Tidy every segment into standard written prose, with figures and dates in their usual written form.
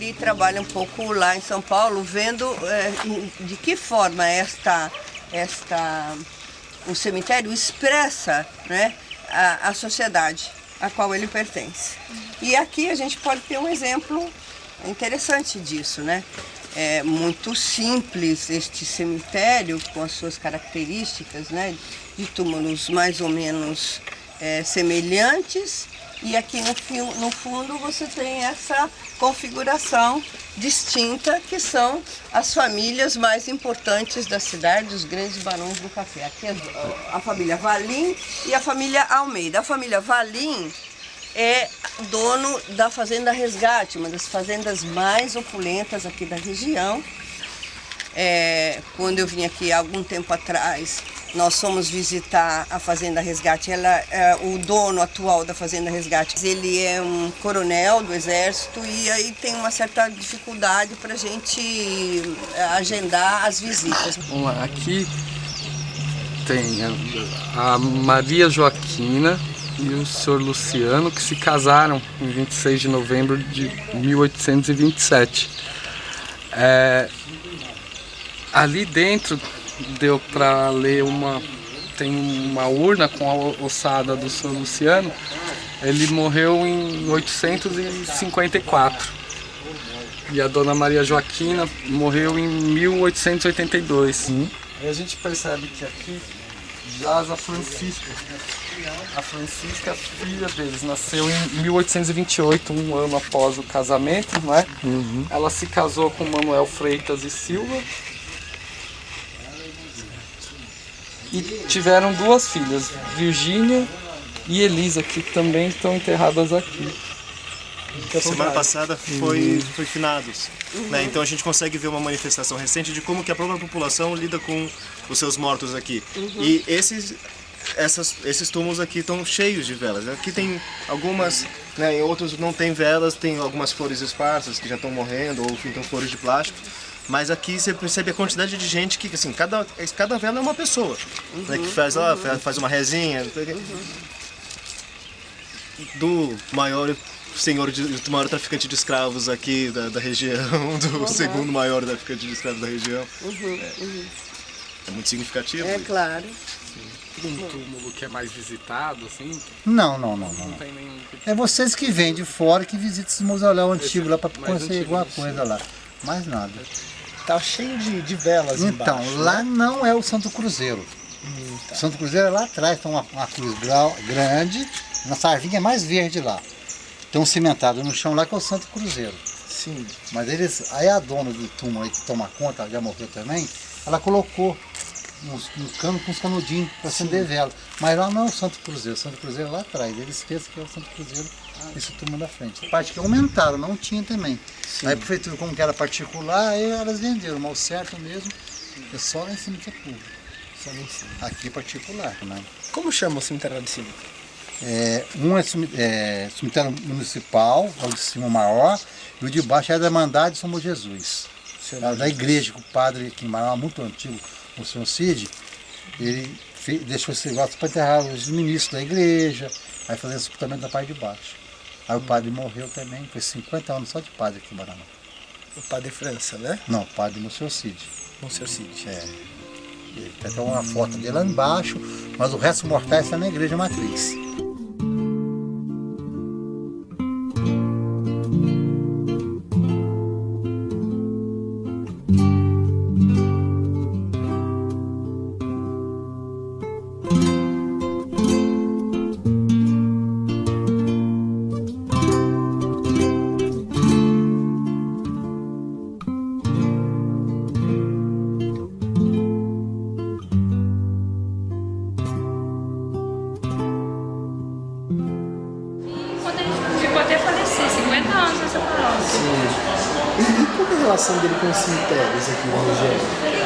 ele trabalha um pouco lá em São Paulo, vendo de que forma o cemitério expressa, né, a sociedade a qual ele pertence. E aqui a gente pode ter um exemplo interessante disso, né? É muito simples este cemitério, com as suas características, né, de túmulos mais ou menos semelhantes, e aqui no fundo você tem essa configuração distinta, que são as famílias mais importantes da cidade, os grandes barões do café. Aqui é a família Valim e a família Almeida. A família Valim é dono da Fazenda Resgate, uma das fazendas mais opulentas aqui da região. Quando eu vim aqui há algum tempo atrás, nós fomos visitar a Fazenda Resgate. O dono atual da Fazenda Resgate, ele é um coronel do Exército, e aí tem uma certa dificuldade para a gente agendar as visitas. Vamos lá, aqui tem a Maria Joaquina e o senhor Luciano, que se casaram em 26 de novembro de 1827. Ali dentro deu para ler tem uma urna com a ossada do senhor Luciano. Ele morreu em 854. E a dona Maria Joaquina morreu em 1882. Aí a gente percebe que aqui jaz a Francisca. A Francisca, filha deles, nasceu em 1828, um ano após o casamento, não é? Ela se casou com Manuel Freitas e Silva e tiveram duas filhas, Virgínia e Elisa, que também estão enterradas aqui. A semana passada foi finados, né? Então a gente consegue ver uma manifestação recente de como que a própria população lida com os seus mortos aqui. E esses túmulos aqui estão cheios de velas. Aqui tem algumas, né, em outros não tem velas, tem algumas flores esparsas que já estão morrendo, ou então flores de plástico. Mas aqui você percebe a quantidade de gente que, assim, cada vela é uma pessoa, né, que faz uma rezinha. Do maior traficante de escravos aqui da região, do segundo maior traficante de escravos da região. É muito significativo. É claro. Um túmulo que é mais visitado, assim? Não. Tem nenhum... É vocês que vêm de fora que visitam esse mausoléu antigo lá para conhecer alguma coisa lá. Mais nada. Tá cheio de velas então, embaixo. Então, lá não é o Santo Cruzeiro. Tá. O Santo Cruzeiro é lá atrás, tem uma cruz grande, na sarvinha mais verde lá. Tem um cimentado no chão lá que é o Santo Cruzeiro. Sim. Mas aí a dona do túmulo aí que toma conta, ela já morreu também, ela colocou um cano com uns canudinhos para acender vela. Mas lá não é o Santo Cruzeiro, o Santo Cruzeiro é lá atrás. Eles pensam que é o Santo Cruzeiro, esse túmulo da frente. A parte que aumentaram, não tinha também. Sim. Aí a prefeitura, como que era particular, aí elas venderam, mas o certo mesmo é só lá em cima que é público. Só lá em cima. Aqui é particular, né? Como chama o cemitério lá de cima? Um é cemitério municipal, é o de cima maior, e o de baixo é da Irmandade de São Bom Jesus. Da igreja, que o padre aqui em Manaus, muito antigo, o senhor Cid, ele deixou esse negócio para enterrar os ministros da igreja, aí fazer o sepultamento da parte de baixo. Aí o padre morreu também, foi 50 anos só de padre aqui em Manaus. O padre França, né? Não, o padre Monsenhor Cid. Monsenhor Cid. Tem até uma foto dele lá embaixo, mas o resto mortais está na igreja matriz. A relação dele com os cemitérios aqui na região?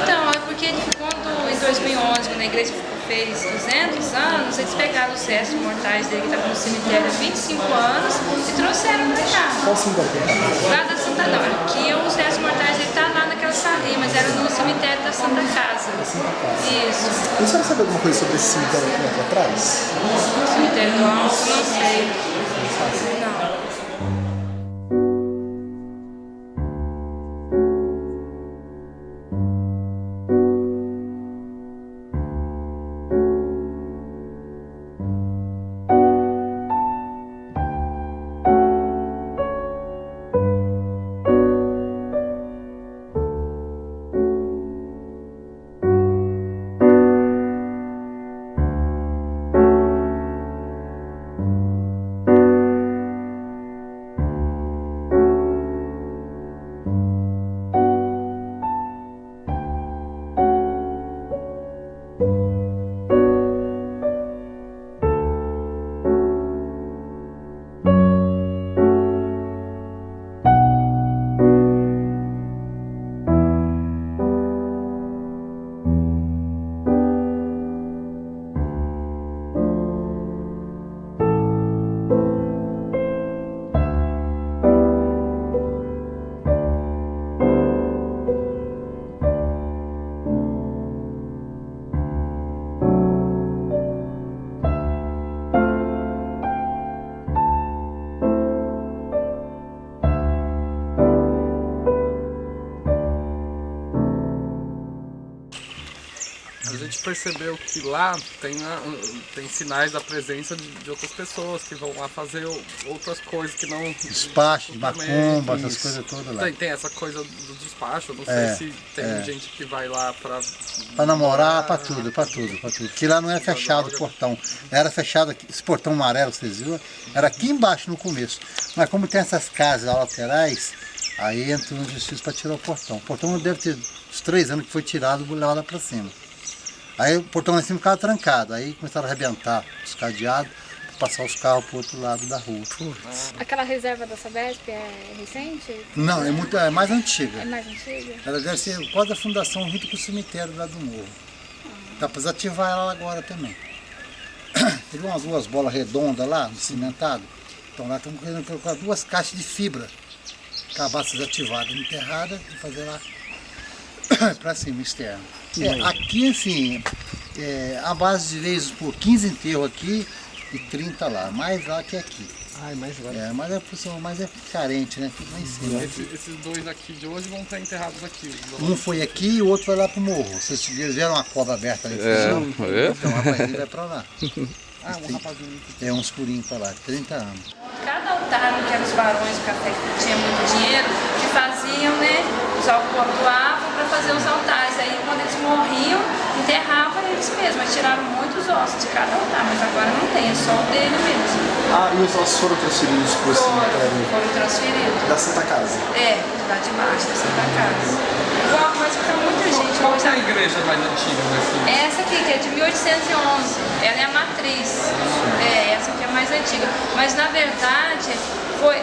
Então, é porque ele, quando em 2011, quando a igreja fez 200 anos, eles pegaram os restos mortais dele que estavam no cemitério há 25 anos e trouxeram pra cá. Qual cemitério que ele lá da Santa Dora, que os restos mortais dele tá lá naquela salinha, mas era no cemitério da Santa Casa. Da Santa Casa. Isso. E a senhora sabe alguma coisa sobre esse cemitério aqui atrás? O cemitério do Alto, não sei. Não. gente percebeu que lá tem sinais da presença de outras pessoas que vão lá fazer outras coisas que não... Despacho, de macumba, essas coisas todas lá. Tem essa coisa do despacho, não sei se tem gente que vai lá pra namorar, pra tudo. Porque lá não é fechado o portão. Era fechado aqui, esse portão amarelo que vocês viram, era aqui embaixo no começo. Mas como tem essas casas laterais, aí entrou no justiça para tirar o portão. O portão deve ter uns 3 anos que foi tirado e levado lá para cima. Aí o portão lá em cima ficava trancado. Aí começaram a arrebentar os cadeados para passar os carros para o outro lado da rua. Aquela reserva da Sabesp é recente? Não, é mais antiga. É mais antiga? Ela deve ser quase a fundação junto com o cemitério lá do morro. Dá para desativar ela agora também. Teve umas 2 bolas redondas lá, cimentado. Então lá estamos querendo colocar 2 caixas de fibra. Acabar desativada, enterrada e fazer lá para cima, externo. Aqui, assim, a base de leis por 15 enterros aqui e 30 lá. Mais lá que aqui. Ai, mais lá. Mas a pessoa mais é carente, né? Fica lá em cima. Esses 2 aqui de hoje vão estar enterrados aqui. Um foi aqui e o outro vai lá pro morro. Vocês viram uma cova aberta ali? Então o rapazinho vai para lá. Um rapazinho. É um escurinho para lá, 30 anos. Cada altar, que eram os barões do café que tinham muito dinheiro, que faziam, né, os doavam para fazer os altares. Aí quando eles morriam, enterravam eles mesmos, mas tiraram muitos ossos de cada altar, mas agora não tem, é só o dele mesmo. Ah, e os ossos foram transferidos para o cemitério Foram transferidos. da Santa Casa? É, lá debaixo da Santa Casa. Igual, mas fica muita gente. Qual é a igreja mais antiga desse? Essa aqui, que é de 1811, ela é a matriz. Essa aqui é a mais antiga. Mas na verdade,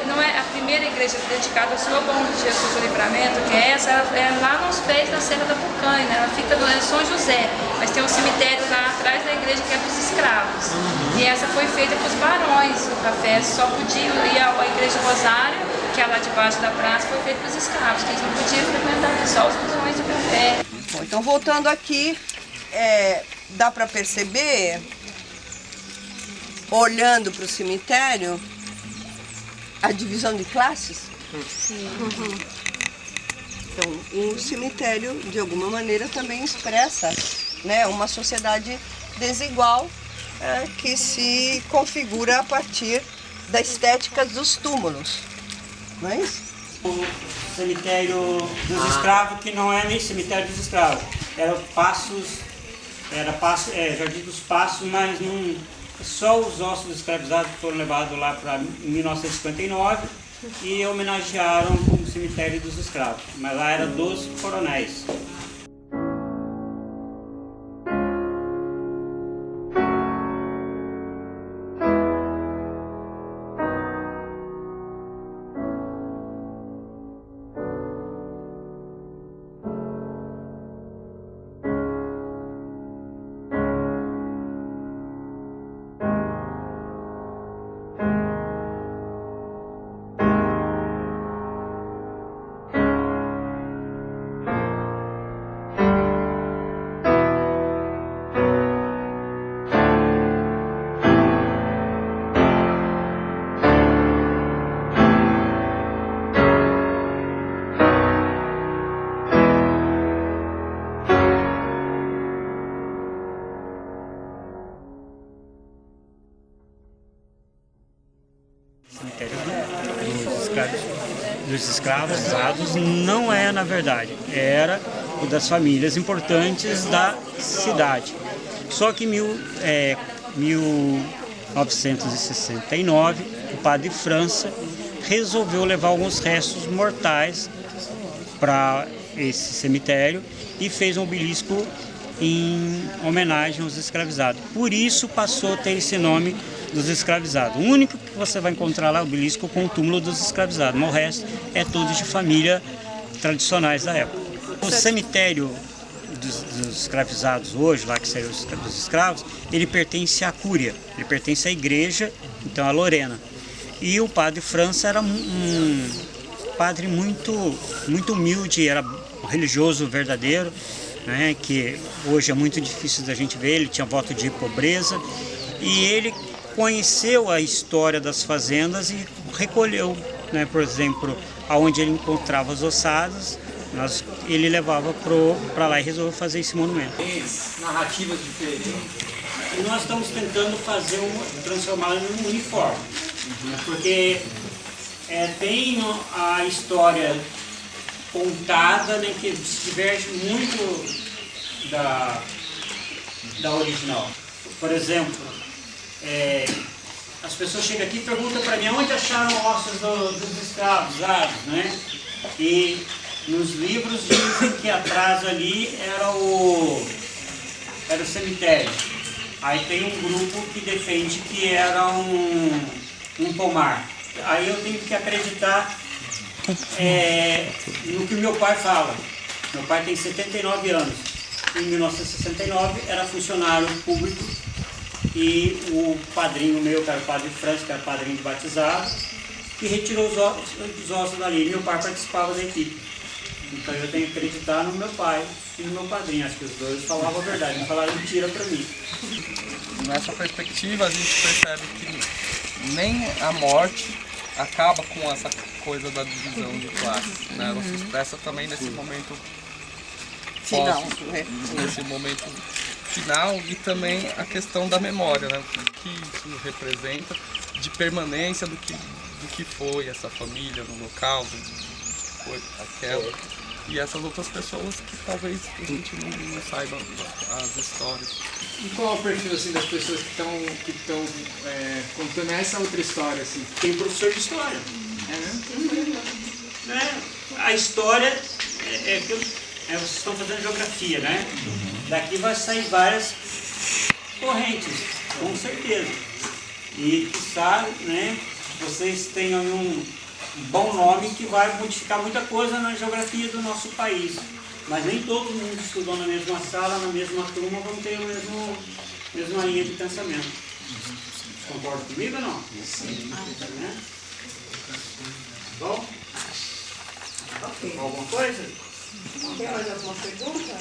não é a primeira igreja dedicada ao Senhor Bom de Jesus do Livramento, que é essa, ela é lá nos pés da Serra da Pucanha, ela fica do São José, mas tem um cemitério lá atrás da igreja que é dos escravos. E essa foi feita para os barões, o café só podia, e a igreja Rosário, que é lá debaixo da praça, foi feita para os escravos, que eles não podiam frequentar aqui, só os barões do café. Bom, então voltando aqui, dá para perceber, olhando para o cemitério, a divisão de classes? Sim. Então, o cemitério, de alguma maneira, também expressa, né, uma sociedade desigual que se configura a partir da estética dos túmulos. Não é isso? O cemitério dos escravos, que não é nem cemitério dos escravos, era Jardim dos Passos, mas não... Só os ossos dos escravizados foram levados lá para 1959 e homenagearam o cemitério dos escravos, mas lá era dos coronéis. Dos escravizados não é, na verdade, era o das famílias importantes da cidade. Só que em 1969, o padre França resolveu levar alguns restos mortais para esse cemitério e fez um obelisco em homenagem aos escravizados. Por isso passou a ter esse nome dos escravizados. O único que você vai encontrar lá é o obelisco com o túmulo dos escravizados, mas o resto é todos de família tradicionais da época. O cemitério dos escravizados hoje, lá que seriam dos escravos, ele pertence à Cúria, ele pertence à igreja, então a Lorena. E o padre França era um padre muito humilde, era um religioso verdadeiro, né, que hoje é muito difícil da gente ver, ele tinha voto de pobreza, e ele conheceu a história das fazendas e recolheu, né, por exemplo, aonde ele encontrava as ossadas, ele levava para lá e resolveu fazer esse monumento. Narrativas diferentes. E nós estamos tentando transformá-lo em um uniforme, porque tem a história contada, né, que se diverge muito da original. Por exemplo, as pessoas chegam aqui e perguntam para mim onde acharam ossos dos escravos, né? E nos livros dizem que atrás ali era o cemitério. Aí tem um grupo que defende que era um pomar. Aí eu tenho que acreditar no que meu pai fala. Meu pai tem 79 anos. Em 1969 era funcionário público e o padrinho meu, que era o padre Francisco, que era padrinho de batizado, que retirou os ossos dali. Meu pai participava da equipe. Então eu tenho que acreditar no meu pai e no meu padrinho. Acho que os dois falavam a verdade, não falaram mentira para mim. Nessa perspectiva, a gente percebe que nem a morte acaba com essa coisa da divisão de classes, né? Ela se expressa também nesse momento Final, né? nesse momento final, e também a questão da memória, né? O que isso representa de permanência do que foi essa família no local, do que foi aquela, e essas outras pessoas que talvez a gente não saiba as histórias. E qual é o perfil assim, das pessoas que estão contando essa outra história? Assim? Tem professor de história. A história vocês estão fazendo geografia, né? Daqui vai sair várias correntes, com certeza. E quizá, né, vocês tenham um bom nome que vai modificar muita coisa na geografia do nosso país. Mas nem todo mundo estudou na mesma sala, na mesma turma, vão ter a mesma linha de pensamento. Concorda comigo ou não? Sim. Né? Bom? Ok. Alguma coisa? Tem mais alguma pergunta?